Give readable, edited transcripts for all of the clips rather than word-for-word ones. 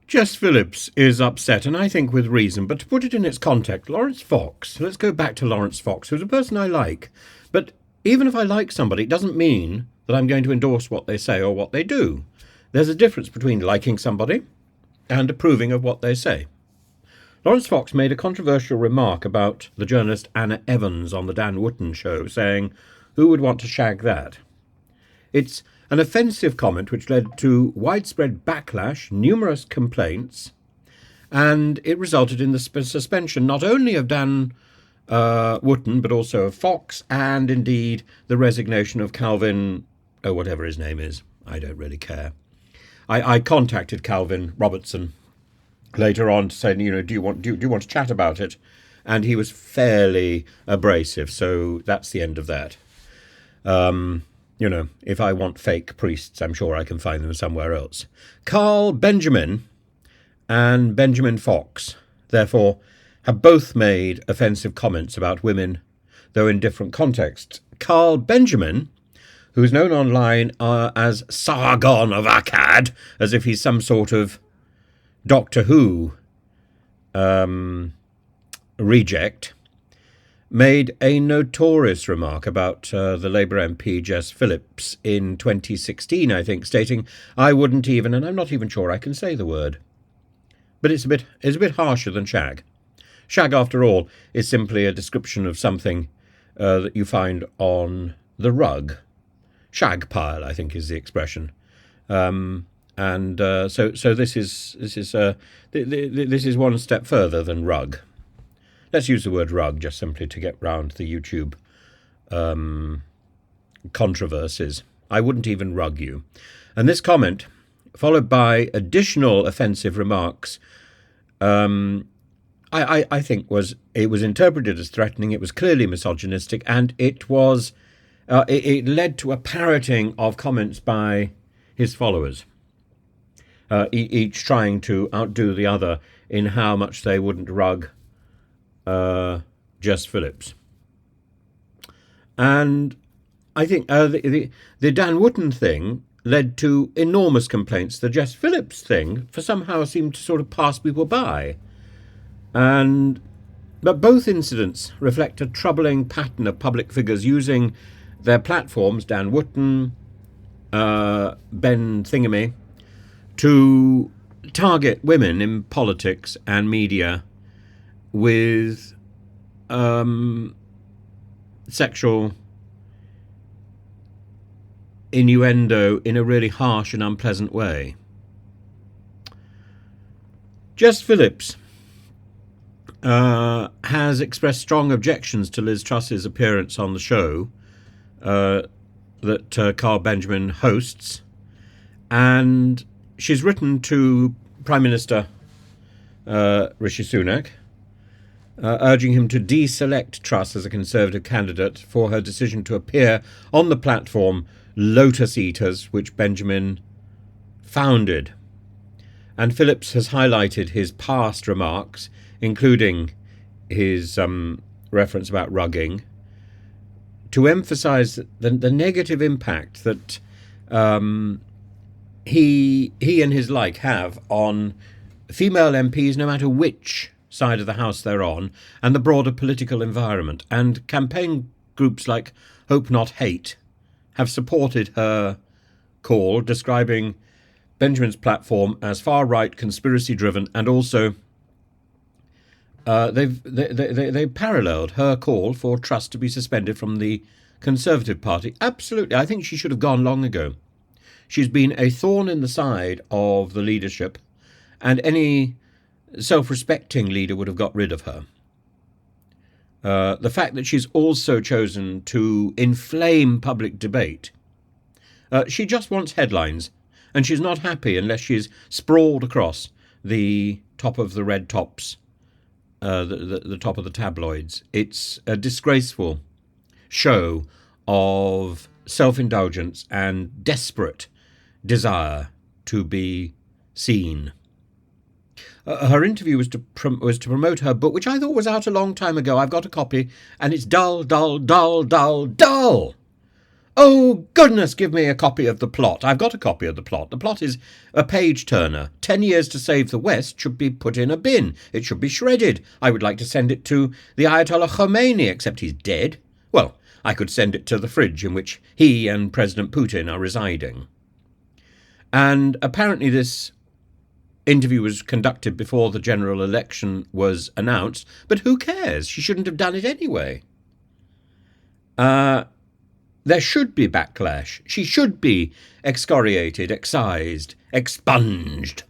Jess Phillips is upset, and I think with reason, but to put it in its context, Lawrence Fox, let's go back to Lawrence Fox, who's a person I like. But even if I like somebody, it doesn't mean that I'm going to endorse what they say or what they do. There's a difference between liking somebody and approving of what they say. Lawrence Fox made a controversial remark about the journalist Anna Evans on the Dan Wootton show, saying, "Who would want to shag that?" It's an offensive comment which led to widespread backlash, numerous complaints, and it resulted in the suspension not only of Dan Wootton, but also of Fox, and indeed the resignation of Calvin, whatever his name is. I don't really care. I contacted Calvin Robertson later on to say, do you want to chat about it? And he was fairly abrasive, so that's the end of that. If I want fake priests, I'm sure I can find them somewhere else. Carl Benjamin and Benjamin Fox, therefore, have both made offensive comments about women, though in different contexts. Carl Benjamin, who is known online as Sargon of Akkad, as if he's some sort of Doctor Who reject, made a notorious remark about the Labour MP Jess Phillips in 2016, I think, stating, "I wouldn't even," and I'm not even sure I can say the word, but it's a bit harsher than shag. Shag, after all, is simply a description of something that you find on the rug. Shag pile, I think, is the expression. So this is one step further than rug. Let's use the word rug just simply to get round the YouTube controversies. I wouldn't even rug you. And this comment, followed by additional offensive remarks, I think it was interpreted as threatening. It was clearly misogynistic, and it led to a parroting of comments by his followers, each trying to outdo the other in how much they wouldn't rug Jess Phillips. And I think the Dan Wootton thing led to enormous complaints. The Jess Phillips thing for somehow seemed to sort of pass people by. But both incidents reflect a troubling pattern of public figures using their platforms, Dan Wootton, Ben Thingamy, to target women in politics and media with sexual innuendo in a really harsh and unpleasant way. Jess Phillips has expressed strong objections to Liz Truss's appearance on the show that Carl Benjamin hosts, and she's written to Prime Minister Rishi Sunak, urging him to deselect Truss as a Conservative candidate for her decision to appear on the platform Lotus Eaters, which Benjamin founded. And Phillips has highlighted his past remarks, including his reference about rugging, to emphasise the negative impact that he and his like have on female MPs, no matter which side of the House they're on, and the broader political environment. And campaign groups like Hope Not Hate have supported her call, describing Benjamin's platform as far-right, conspiracy-driven, and also they've paralleled her call for Truss to be suspended from the Conservative Party. Absolutely, I think she should have gone long ago. She's been a thorn in the side of the leadership, and any self-respecting leader would have got rid of her. The fact that she's also chosen to inflame public debate. She just wants headlines, and she's not happy unless she's sprawled across the top of the red tops, the top of the tabloids. It's a disgraceful show of self-indulgence and desperate desire to be seen. Her interview was to promote her book, which I thought was out a long time ago. I've got a copy, and it's dull, dull, dull, dull, dull. Oh, goodness, give me a copy of the plot. I've got a copy of the plot. The plot is a page-turner. 10 years to save the West should be put in a bin. It should be shredded. I would like to send it to the Ayatollah Khomeini, except he's dead. Well, I could send it to the fridge in which he and President Putin are residing. And apparently this interview was conducted before the general election was announced, but who cares? She shouldn't have done it anyway. There should be backlash. She should be excoriated, excised, expunged.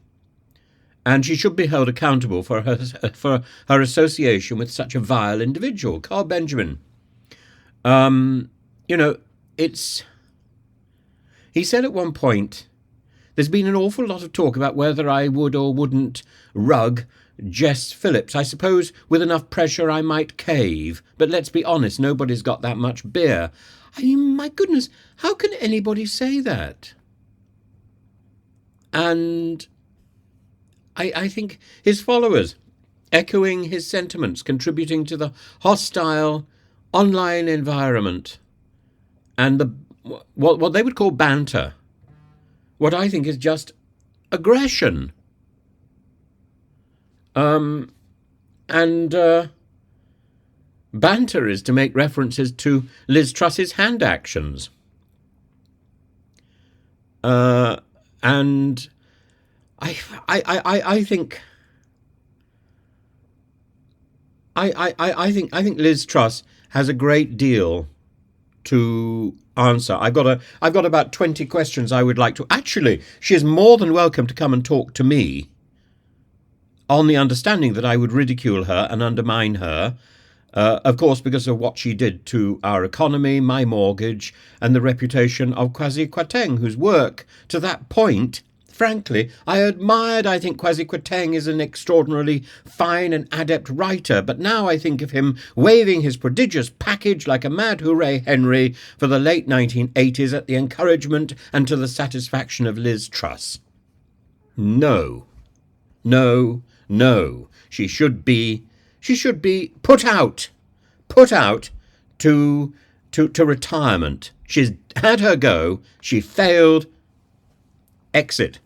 And she should be held accountable for her association with such a vile individual. Carl Benjamin. He said at one point, there's been an awful lot of talk about whether I would or wouldn't rug Jess Phillips. I suppose with enough pressure I might cave. But let's be honest, nobody's got that much beer. I mean, my goodness, how can anybody say that? And I think his followers, echoing his sentiments, contributing to the hostile online environment and the what they would call banter, what I think is just aggression. Banter is to make references to Liz Truss's hand actions. And I think Liz Truss has a great deal to answer. I've got about 20 questions I would like to. Actually, she is more than welcome to come and talk to me, on the understanding that I would ridicule her and undermine her, of course, because of what she did to our economy, my mortgage, and the reputation of Kwasi Kwarteng, whose work, to that point, frankly, I admired. I think Kwasi Kwarteng is an extraordinarily fine and adept writer, but now I think of him waving his prodigious package like a mad hooray Henry for the late 1980s at the encouragement and to the satisfaction of Liz Truss. No. She should be put out to retirement. She's had her go. She failed. Exit.